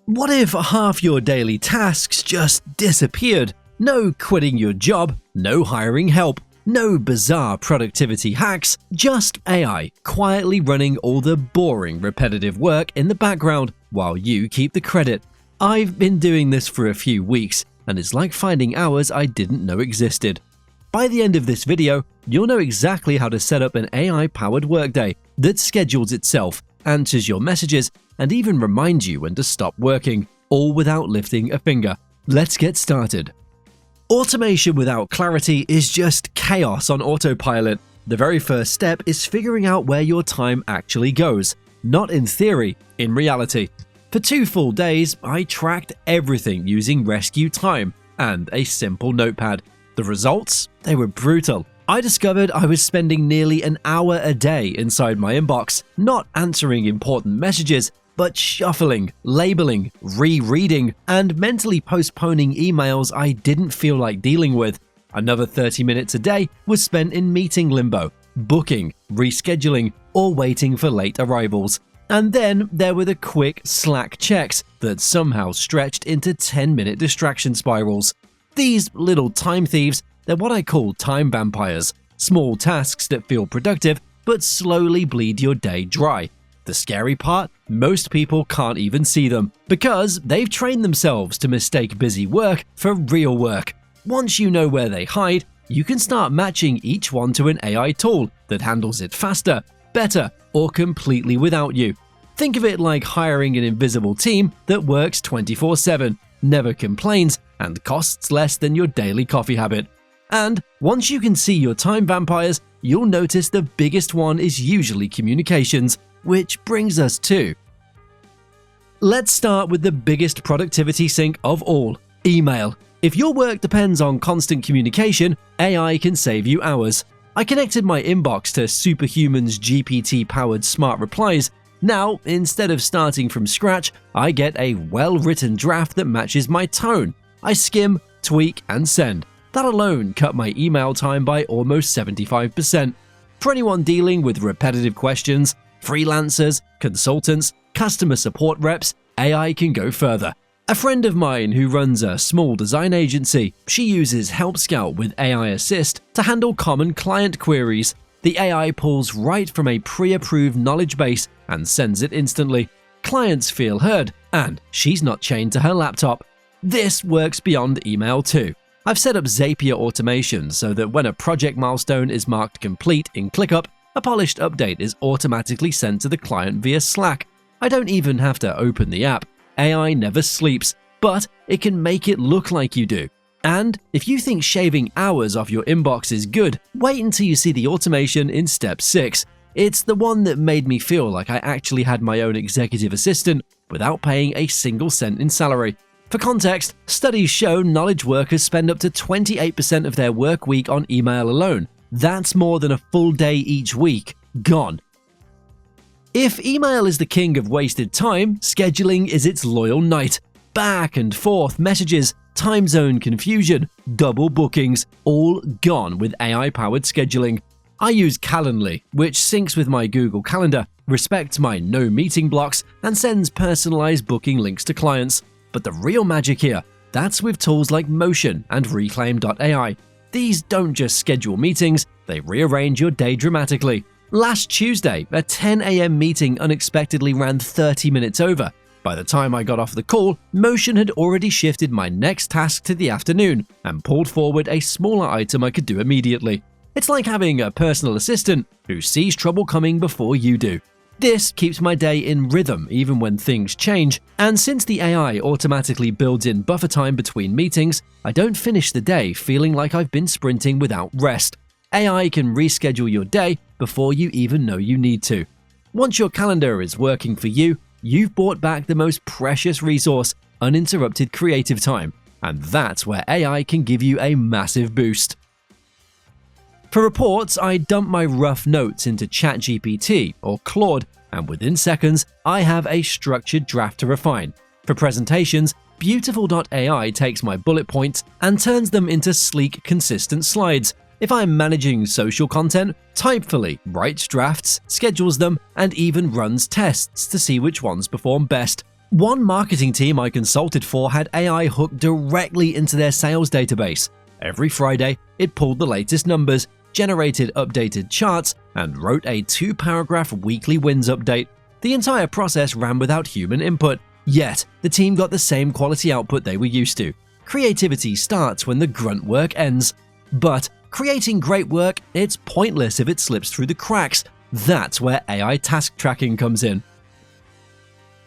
What if half your daily tasks just disappeared? No quitting your job, no hiring help, no bizarre productivity hacks, just AI quietly running all the boring, repetitive work in the background while you keep the credit. I've been doing this for a few weeks, and it's like finding hours I didn't know existed. By the end of this video, you'll know exactly how to set up an AI-powered Workday that schedules itself, answers your messages, and even reminds you when to stop working, all without lifting a finger. Let's get started. Automation without clarity is just chaos on autopilot. The very first step is figuring out where your time actually goes. Not in theory, in reality. For 2 full days, I tracked everything using Rescue Time and a simple notepad. The results? They were brutal. I discovered I was spending nearly an hour a day inside my inbox, not answering important messages, but shuffling, labeling, rereading, and mentally postponing emails I didn't feel like dealing with. Another 30 minutes a day was spent in meeting limbo, booking, rescheduling, or waiting for late arrivals. And then there were the quick Slack checks that somehow stretched into 10-minute distraction spirals. These little time thieves, they're what I call time vampires, small tasks that feel productive but slowly bleed your day dry. The scary part? Most people can't even see them because they've trained themselves to mistake busy work for real work. Once you know where they hide, you can start matching each one to an AI tool that handles it faster, better, or completely without you. Think of it like hiring an invisible team that works 24/7, never complains, and costs less than your daily coffee habit. And once you can see your time vampires, you'll notice the biggest one is usually communications, which brings us to. Let's start with the biggest productivity sink of all, email. If your work depends on constant communication, AI can save you hours. I connected my inbox to Superhuman's GPT-powered smart replies. Now, instead of starting from scratch, I get a well-written draft that matches my tone. I skim, tweak, and send. That alone cut my email time by almost 75%. For anyone dealing with repetitive questions, freelancers, consultants, customer support reps, AI can go further. A friend of mine who runs a small design agency, she uses Help Scout with AI Assist to handle common client queries. The AI pulls right from a pre-approved knowledge base and sends it instantly. Clients feel heard, and she's not chained to her laptop. This works beyond email too. I've set up Zapier automation so that when a project milestone is marked complete in ClickUp, a polished update is automatically sent to the client via Slack. I don't even have to open the app. AI never sleeps, but it can make it look like you do. And if you think shaving hours off your inbox is good, wait until you see the automation in step 6. It's the one that made me feel like I actually had my own executive assistant without paying a single cent in salary. For context, studies show knowledge workers spend up to 28% of their work week on email alone. That's more than a full day each week. Gone. If email is the king of wasted time, scheduling is its loyal knight. Back and forth messages, time zone confusion, double bookings, all gone with AI-powered scheduling. I use Calendly, which syncs with my Google Calendar, respects my no meeting blocks, and sends personalized booking links to clients. But the real magic here, that's with tools like Motion and Reclaim.ai. These don't just schedule meetings, they rearrange your day dramatically. Last Tuesday, a 10 a.m. meeting unexpectedly ran 30 minutes over. By the time I got off the call, Motion had already shifted my next task to the afternoon and pulled forward a smaller item I could do immediately. It's like having a personal assistant who sees trouble coming before you do. This keeps my day in rhythm even when things change, and since the AI automatically builds in buffer time between meetings, I don't finish the day feeling like I've been sprinting without rest. AI can reschedule your day before you even know you need to. Once your calendar is working for you, you've bought back the most precious resource, uninterrupted creative time, and that's where AI can give you a massive boost. For reports, I dump my rough notes into ChatGPT or Claude, and within seconds, I have a structured draft to refine. For presentations, Beautiful.ai takes my bullet points and turns them into sleek, consistent slides. If I'm managing social content, Typefully writes drafts, schedules them, and even runs tests to see which ones perform best. One marketing team I consulted for had AI hooked directly into their sales database. Every Friday, it pulled the latest numbers, generated updated charts, and wrote a 2-paragraph weekly wins update. The entire process ran without human input, yet the team got the same quality output they were used to. Creativity starts when the grunt work ends. But creating great work, it's pointless if it slips through the cracks. That's where AI task tracking comes in.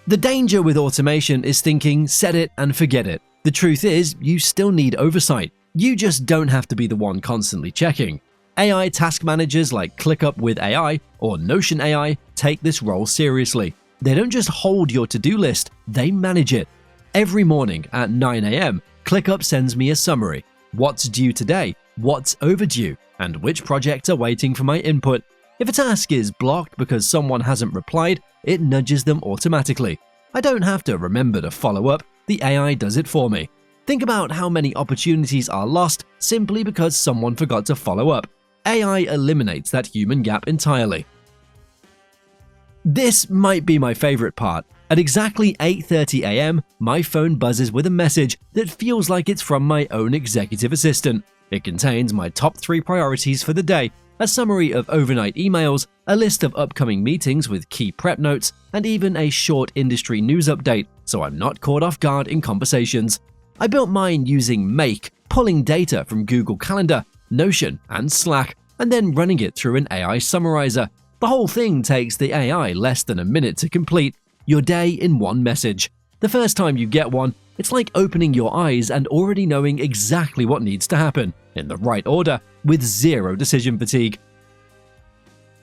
The danger with automation is thinking set it and forget it. The truth is, you still need oversight. You just don't have to be the one constantly checking. AI task managers like ClickUp with AI or Notion AI take this role seriously. They don't just hold your to-do list, they manage it. Every morning at 9 a.m., ClickUp sends me a summary. What's due today, what's overdue, and which projects are waiting for my input. If a task is blocked because someone hasn't replied, it nudges them automatically. I don't have to remember to follow up, the AI does it for me. Think about how many opportunities are lost simply because someone forgot to follow up. AI eliminates that human gap entirely. This might be my favorite part. At exactly 8:30 a.m., my phone buzzes with a message that feels like it's from my own executive assistant. It contains my top 3 priorities for the day, a summary of overnight emails, a list of upcoming meetings with key prep notes, and even a short industry news update, so I'm not caught off guard in conversations. I built mine using Make, pulling data from Google Calendar, Notion, and Slack, and then running it through an AI summarizer. The whole thing takes the AI less than a minute to complete. Your day in one message. The first time you get one, it's like opening your eyes and already knowing exactly what needs to happen, in the right order, with zero decision fatigue.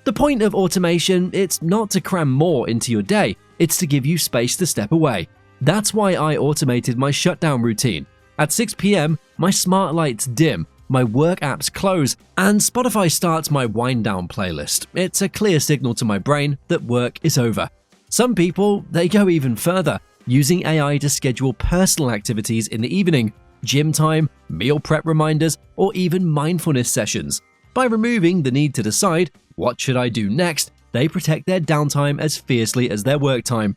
The point of automation, it's not to cram more into your day, it's to give you space to step away. That's why I automated my shutdown routine. At 6 p.m., my smart lights dim, my work apps close, and Spotify starts my wind down playlist. It's a clear signal to my brain that work is over. Some people, they go even further, using AI to schedule personal activities in the evening, gym time, meal prep reminders, or even mindfulness sessions. By removing the need to decide, what should I do next, they protect their downtime as fiercely as their work time.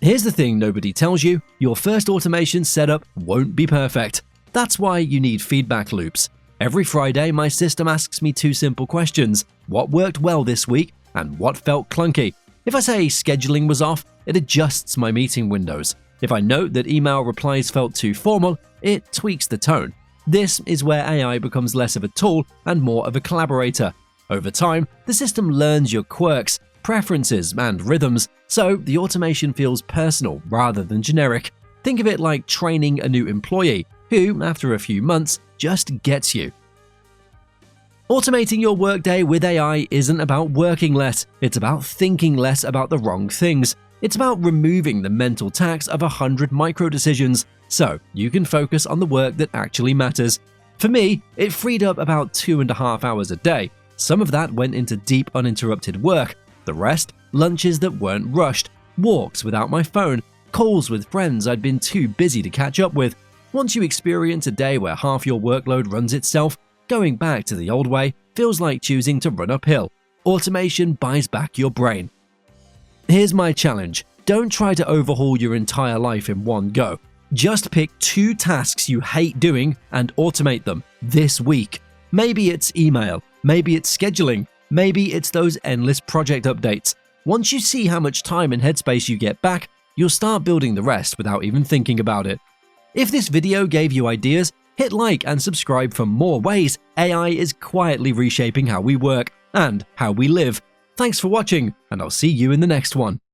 Here's the thing nobody tells you, your first automation setup won't be perfect. That's why you need feedback loops. Every Friday, my system asks me 2 simple questions: what worked well this week and what felt clunky. If I say scheduling was off, it adjusts my meeting windows. If I note that email replies felt too formal, it tweaks the tone. This is where AI becomes less of a tool and more of a collaborator. Over time, the system learns your quirks, preferences, and rhythms, so the automation feels personal rather than generic. Think of it like training a new employee who, after a few months, just gets you. Automating your workday with AI isn't about working less, it's about thinking less about the wrong things. It's about removing the mental tax of 100 micro-decisions, so you can focus on the work that actually matters. For me, it freed up about 2.5 hours a day. Some of that went into deep uninterrupted work, the rest, lunches that weren't rushed, walks without my phone, calls with friends I'd been too busy to catch up with. Once you experience a day where half your workload runs itself, going back to the old way feels like choosing to run uphill. Automation buys back your brain. Here's my challenge. Don't try to overhaul your entire life in one go. Just pick 2 tasks you hate doing and automate them this week. Maybe it's email, maybe it's scheduling, maybe it's those endless project updates. Once you see how much time and headspace you get back, you'll start building the rest without even thinking about it. If this video gave you ideas, hit like and subscribe for more ways AI is quietly reshaping how we work and how we live. Thanks for watching, and I'll see you in the next one.